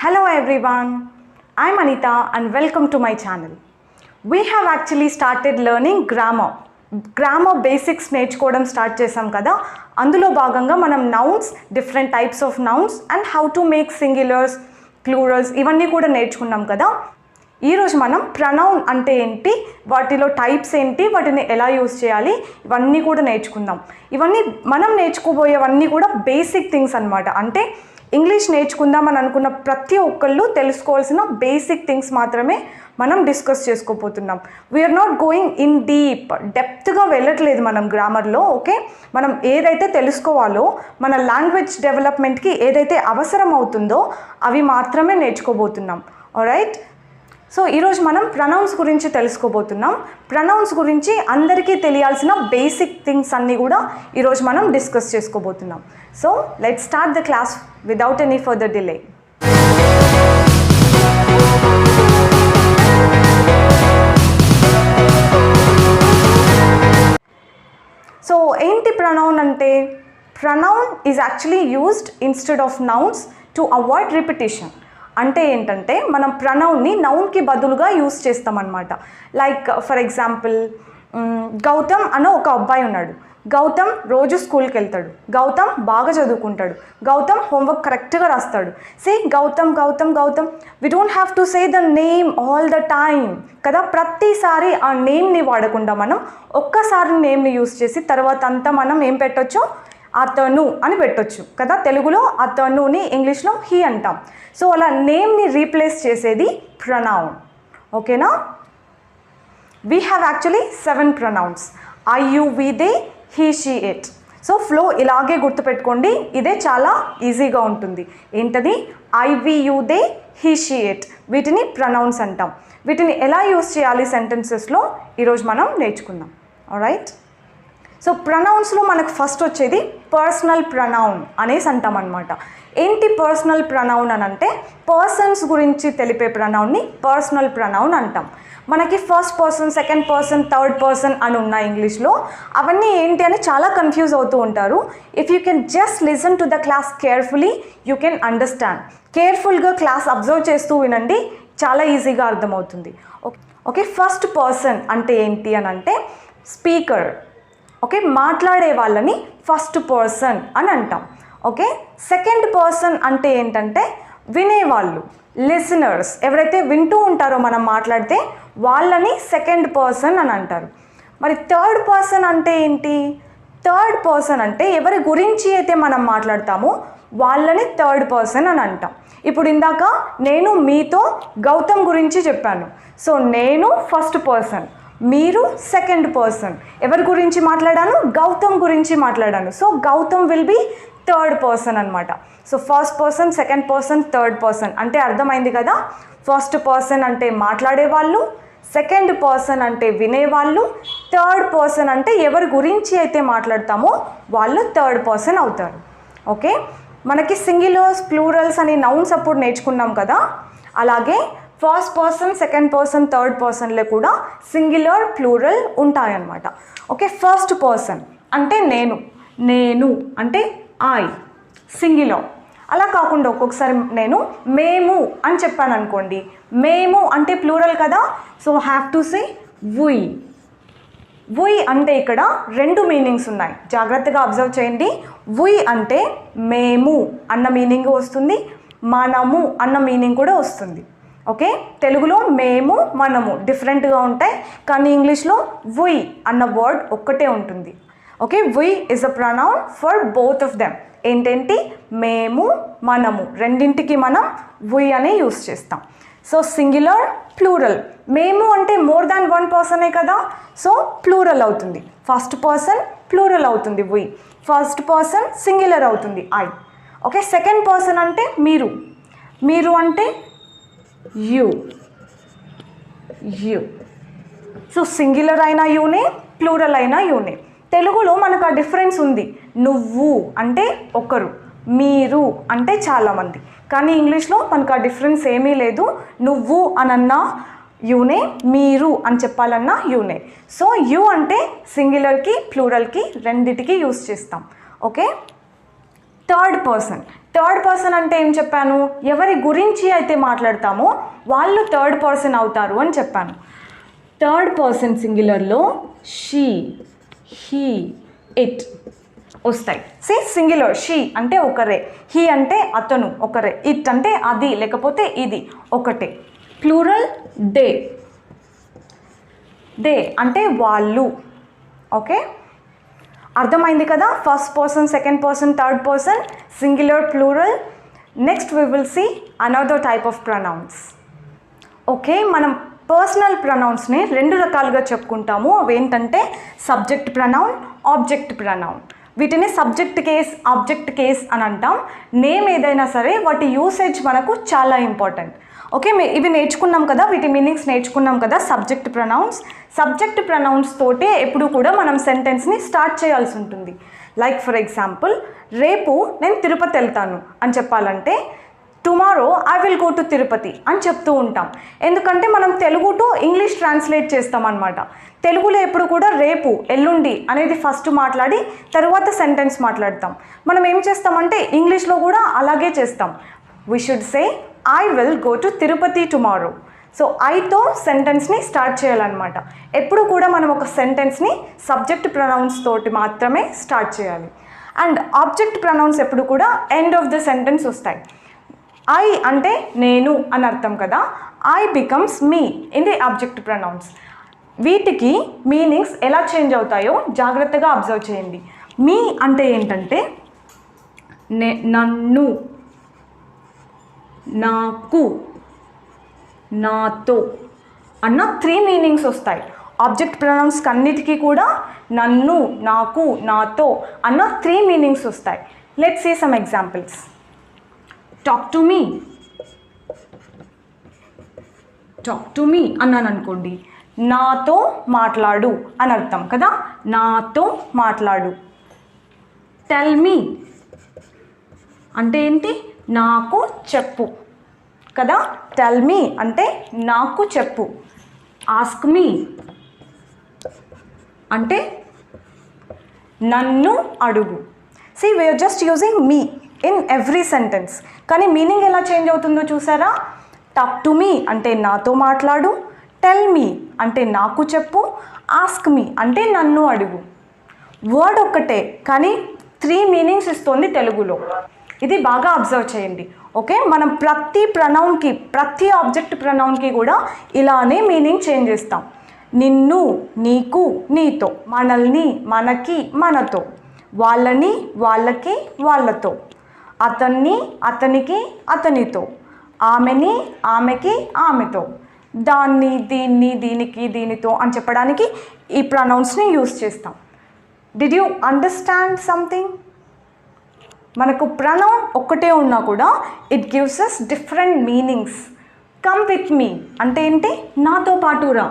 Hello everyone, I'm Anita and welcome to my channel. We have actually started learning grammar. Grammar basics నేర్చుకోవడం start చేసాం కదా. అందులో భాగంగా మనం nouns, different types of nouns and how to make singulars, plurals ఇవన్నీ కూడా నేర్చుకున్నాం కదా. ఈరోజు మనం ప్రొనౌన్ అంటే ఏంటి, వాటిలో టైప్స్ ఏంటి, వాటిని ఎలా యూజ్ చేయాలి, ఇవన్నీ కూడా నేర్చుకుందాం. ఇవన్నీ మనం నేర్చుకోబోయేవన్నీ కూడా బేసిక్ థింగ్స్ అన్నమాట. అంటే ఇంగ్లీష్ నేర్చుకుందామని అనుకున్న ప్రతి ఒక్కళ్ళు తెలుసుకోవాల్సిన బేసిక్ థింగ్స్ మాత్రమే మనం డిస్కస్ చేసుకోబోతున్నాం. వీఆర్ నాట్ గోయింగ్ ఇన్ డెప్త్గా వెళ్ళట్లేదు మనం గ్రామర్లో. ఓకే, మనం ఏదైతే తెలుసుకోవాలో, మన లాంగ్వేజ్ డెవలప్మెంట్కి ఏదైతే అవసరం అవుతుందో అవి మాత్రమే నేర్చుకోబోతున్నాం. ఆల్రైట్, సో ఈరోజు మనం ప్రొనౌన్స్ గురించి తెలుసుకోబోతున్నాం. ప్రొనౌన్స్ గురించి అందరికీ తెలియాల్సిన బేసిక్ థింగ్స్ అన్నీ కూడా ఈరోజు మనం డిస్కస్ చేసుకోబోతున్నాం. So let's start the class without any further delay. So ఏంటి ప్రొనౌన్ అంటే? Pronoun is actually used instead of nouns to avoid repetition. అంటే ఏంటంటే మనం ప్రొనౌన్ని నౌన్కి బదులుగా యూజ్ చేస్తామన్నమాట. లైక్ ఫర్ ఎగ్జాంపుల్, గౌతమ్ అన్న ఒక అబ్బాయి ఉన్నాడు. గౌతమ్ రోజు స్కూల్కి వెళ్తాడు. గౌతమ్ బాగా చదువుకుంటాడు. గౌతమ్ హోంవర్క్ కరెక్ట్గా రాస్తాడు. Say Gautam Gautam Gautam. We don't have to say the name all the time కదా. ప్రతిసారి ఆ నేమ్ని వాడకుండా మనం ఒక్కసారి నేమ్ని యూజ్ చేసి తర్వాత అంతా మనం ఏం పెట్టొచ్చు, అతను అని పెట్టొచ్చు కదా. తెలుగులో అతనుని, ఇంగ్లీష్లో హీ అంటాం. సో అలా నేమ్ని రీప్లేస్ చేసేది ప్రొనౌన్. ఓకేనా? We have actually 7 pronouns. I, you, we, they, he, she, it. So flow ఇలాగే గుర్తుపెట్టుకోండి. ఇదే చాలా ఈజీగా ఉంటుంది. ఏంటది? I, we, you, they, he, she, it. వీటిని ప్రొనౌన్స్ అంటాం. వీటిని ఎలా యూజ్ చేయాలి సెంటెన్సెస్లో ఈరోజు మనం నేర్చుకుందాం. ఆల్రైట్, సో ప్రొనౌన్స్లో మనకు ఫస్ట్ వచ్చేది పర్సనల్ ప్రొనౌన్ అనేసి అంటాం అనమాట. ఏంటి పర్సనల్ ప్రొనౌన్ అని అంటే, పర్సన్స్ గురించి తెలిపే ప్రొనౌన్ని పర్సనల్ ప్రొనౌన్ అంటాం. మనకి first person, second person, third person అని ఉన్నాయి ఇంగ్లీష్లో. అవన్నీ ఏంటి అని చాలా కన్ఫ్యూజ్ అవుతూ ఉంటారు. If you can just listen to the class carefully, you can understand. కేర్ఫుల్గా క్లాస్ అబ్జర్వ్ చేస్తూ వినండి, చాలా ఈజీగా అర్థమవుతుంది. ఓకే, ఫస్ట్ పర్సన్ అంటే ఏంటి అని అంటే స్పీకర్. ఓకే, మాట్లాడే వాళ్ళని ఫస్ట్ పర్సన్ అని అంటాం. ఓకే, సెకండ్ పర్సన్ అంటే ఏంటంటే వినేవాళ్ళు, లిసనర్స్. ఎవరైతే వింటూ ఉంటారో మనం మాట్లాడితే వాళ్ళని సెకండ్ పర్సన్ అని అంటారు. మరి థర్డ్ పర్సన్ అంటే ఏంటి? థర్డ్ పర్సన్ అంటే ఎవరి గురించి అయితే మనం మాట్లాడతామో వాళ్ళని థర్డ్ పర్సన్ అని అంటాం. ఇప్పుడు ఇందాక నేను మీతో గౌతమ్ గురించి చెప్పాను. సో నేను ఫస్ట్ పర్సన్, మీరు సెకండ్ పర్సన్. ఎవరి గురించి మాట్లాడాను? గౌతమ్ గురించి మాట్లాడాను. So Gautam will be third person అనమాట. So first person, second person, third person అంటే అర్థమైంది కదా. ఫస్ట్ పర్సన్ అంటే మాట్లాడేవాళ్ళు, సెకండ్ పర్సన్ అంటే వినేవాళ్ళు, థర్డ్ పర్సన్ అంటే ఎవరి గురించి అయితే మాట్లాడతామో వాళ్ళు థర్డ్ పర్సన్ అవుతారు. ఓకే, మనకి సింగులర్స్, ప్లూరల్స్ అని నౌన్స్ అప్పుడు నేర్చుకున్నాం కదా. అలాగే first person, second person, third పర్సన్లో కూడా సింగులర్, ప్లూరల్ ఉంటాయన్నమాట. ఓకే, ఫస్ట్ పర్సన్ అంటే నేను, నేను అంటే ఐ, సింగులర్. అలా కాకుండా ఒక్కొక్కసారి నేను మేము అని చెప్పాను అనుకోండి, మేము అంటే ప్లూరల్ కదా. సో హ్యావ్ టు సే వి. వి అంటే ఇక్కడ 2 మీనింగ్స్ ఉన్నాయి, జాగ్రత్తగా అబ్జర్వ్ చేయండి. వి అంటే మేము అన్న మీనింగ్ వస్తుంది, మనము అన్న మీనింగ్ కూడా వస్తుంది. ఓకే, తెలుగులో మేము, మనము డిఫరెంట్గా ఉంటాయి, కానీ ఇంగ్లీష్లో వి అన్న వర్డ్ ఒక్కటే ఉంటుంది. Okay, we is a pronoun for both of them. ఏంటేంటి? మేము, మనము రెండింటికి మనం వి అనే యూస్ చేస్తాం. So singular, plural. మేము అంటే మోర్ దాన్ 1 పర్సనే కదా, సో ప్లూరల్ అవుతుంది. ఫస్ట్ పర్సన్ ప్లూరల్ అవుతుంది వి, ఫస్ట్ పర్సన్ సింగులర్ అవుతుంది ఐ. ఓకే, సెకండ్ పర్సన్ అంటే మీరు, మీరు అంటే యు, యు. సో సింగులర్ అయినా యూనే, ప్లూరల్ అయినా యూనే. తెలుగులో మనకు ఆ డిఫరెన్స్ ఉంది. నువ్వు అంటే ఒకరు, మీరు అంటే చాలామంది. కానీ ఇంగ్లీష్లో మనకు ఆ డిఫరెన్స్ ఏమీ లేదు. నువ్వు అనన్నా యూనే, మీరు అని చెప్పాలన్నా యూనే. సో యు అంటే సింగులర్కి, ప్లూరల్కి రెండిటికి యూస్ చేస్తాం. ఓకే, థర్డ్ పర్సన్ అంటే ఏం చెప్పాను, ఎవరి గురించి అయితే మాట్లాడతామో వాళ్ళు థర్డ్ పర్సన్ అవుతారు అని చెప్పాను. థర్డ్ పర్సన్ సింగులర్లో షీ, హీ, ఇట్ వస్తాయి. సింగులర్ షీ అంటే ఒకరే, హీ అంటే అతను ఒకరే, ఇట్ అంటే అది లేకపోతే ఇది ఒకటే. ప్లూరల్ దే అంటే వాళ్ళు. ఓకే, అర్థమైంది కదా? First person, second person, third person, singular, plural. Next we will see another type of pronouns. Okay, మనం పర్సనల్ ప్రొనౌన్స్ని 2 రకాలుగా చెప్పుకుంటాము. అవేంటంటే సబ్జెక్ట్ ప్రొనౌన్, ఆబ్జెక్ట్ ప్రొనౌన్. వీటిని సబ్జెక్ట్ కేస్, ఆబ్జెక్ట్ కేస్ అని అంటాం. నేమ్ ఏదైనా సరే వాటి యూసేజ్ మనకు చాలా ఇంపార్టెంట్. ఓకే, ఇవి నేర్చుకున్నాం కదా, వీటి మీనింగ్స్ నేర్చుకున్నాం కదా. సబ్జెక్ట్ ప్రొనౌన్స్ తోటే ఎప్పుడు కూడా మనం సెంటెన్స్ని స్టార్ట్ చేయాల్సి ఉంటుంది. లైక్ ఫర్ ఎగ్జాంపుల్, రేపు నేను తిరుపతి వెళ్తాను అని చెప్పాలంటే tomorrow I will go to Tirupati అని చెప్తూ ఉంటాం. ఎందుకంటే మనం తెలుగు టు ఇంగ్లీష్ ట్రాన్స్లేట్ చేస్తాం అనమాట. తెలుగులో ఎప్పుడు కూడా రేపు, ఎల్లుండి అనేది ఫస్ట్ మాట్లాడి తర్వాత సెంటెన్స్ మాట్లాడతాం. మనం ఏం చేస్తామంటే ఇంగ్లీష్లో కూడా అలాగే చేస్తాం. We should say I will go to Tirupati tomorrow. So ఐతో సెంటెన్స్ని స్టార్ట్ చేయాలన్నమాట. ఎప్పుడు కూడా మనం ఒక సెంటెన్స్ని సబ్జెక్ట్ ప్రొనౌన్స్ తోటి మాత్రమే స్టార్ట్ చేయాలి. అండ్ ఆబ్జెక్ట్ ప్రొనౌన్స్ ఎప్పుడు కూడా ఎండ్ ఆఫ్ ద సెంటెన్స్ వస్తాయి. ఐ అంటే నేను అని అర్థం కదా. I becomes me in the object pronouns. వీటికి మీనింగ్స్ ఎలా చేంజ్ అవుతాయో జాగ్రత్తగా అబ్జర్వ్ చేయండి. మీ అంటే ఏంటంటే నన్ను, నాకు, నాతో అన్న 3 మీనింగ్స్ వస్తాయి. ఆబ్జెక్ట్ ప్రొనౌన్స్ అన్నిటికీ కూడా నన్ను, నాకు, నాతో అన్న 3 మీనింగ్స్ వస్తాయి. Let's see some examples. Talk to me అన్నాను అనుకోండి, నాతో మాట్లాడు అని అర్థం కదా. నాతో మాట్లాడు. టెల్ మీ అంటే ఏంటి, నాకు చెప్పు కదా. టెల్ మీ అంటే నాకు చెప్పు. ఆస్క్ మీ అంటే నన్ను అడుగు. See, we are just using me in every sentence. కానీ మీనింగ్ ఎలా చేంజ్ అవుతుందో చూసారా? టాక్ టు మీ అంటే నాతో మాట్లాడు, టెల్ మీ అంటే నాకు చెప్పు, ఆస్క్ మీ అంటే నన్ను అడుగు. వర్డ్ ఒక్కటే కానీ 3 మీనింగ్స్ ఇస్తుంది తెలుగులో. ఇది బాగా అబ్జర్వ్ చేయండి. ఓకే, మనం ప్రతి ప్రొనౌన్కి, ప్రతి ఆబ్జెక్ట్ ప్రొనౌన్కి కూడా ఇలానే మీనింగ్ చేంజ్ చేస్తాం. నిన్ను, నీకు, నీతో, మనల్ని, మనకి, మనతో, వాళ్ళని, వాళ్ళకి, వాళ్ళతో, అతన్ని, అతనికి, అతనితో, ఆమెని, ఆమెకి, ఆమెతో, దాన్ని, దీన్ని, దీనికి, దీనితో అని చెప్పడానికి ఈ ప్రొనౌన్స్ని యూస్ చేస్తాం. Did you understand something? మనకు ప్రొనౌన్ ఒక్కటే ఉన్నా కూడా it gives us different meanings. Come with me అంటే ఏంటి, నాతో పాటు రా.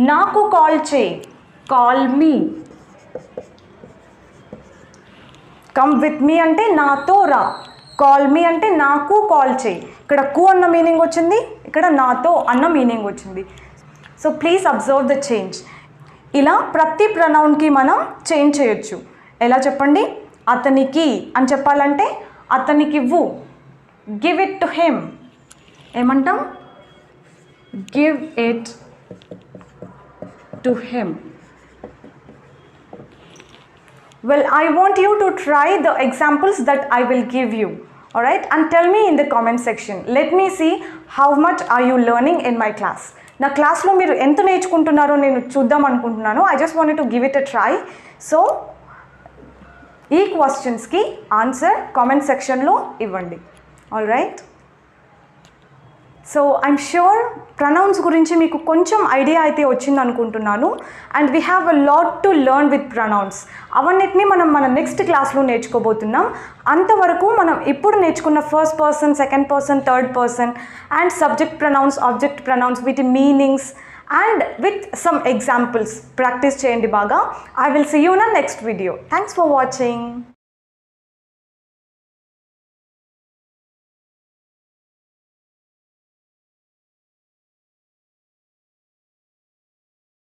నాకు కాల్ చేయి, call me. Come with me అంటే నాతో రా, కాల్ మీ అంటే నాకు కాల్ చేయి. ఇక్కడ కు అన్న మీనింగ్ వచ్చింది, ఇక్కడ నాతో అన్న మీనింగ్ వచ్చింది. So please observe the change. ఇలా ప్రతి ప్రొనౌన్కి మనం చేంజ్ చేయొచ్చు. ఎలా చెప్పండి? అతనికి అని చెప్పాలంటే అతనికి ఇవ్వు, గివ్ ఇట్ టు హిమ్. ఏమంటాం? Give it to him. Well, I want you to try the examples that I will give you. Alright, and tell me in the comment section. Let me see how much are you learning in my class. నా క్లాస్లో మీరు ఎంత నేర్చుకుంటున్నారో నేను చూద్దాం అనుకుంటున్నాను. I just wanted to give it a try. So ఈ క్వశ్చన్స్కి answer comment సెక్షన్లో ఇవ్వండి. Alright, so I'm sure pronouns గురించి మీకు కొంచెం ఐడియా అయితే వచ్చింది అనుకుంటున్నాను. And we have a lot to learn with pronouns. అవన్నిటిని మనం మన నెక్స్ట్ క్లాస్లో నేర్చుకోబోతున్నాం. అంతవరకు మనం ఇప్పుడు నేర్చుకున్న first person, second person, third person and subject pronouns, object pronouns, వీటి meanings and with some examples practice చేయండి బాగా. I will see you in next video. Thanks for watching.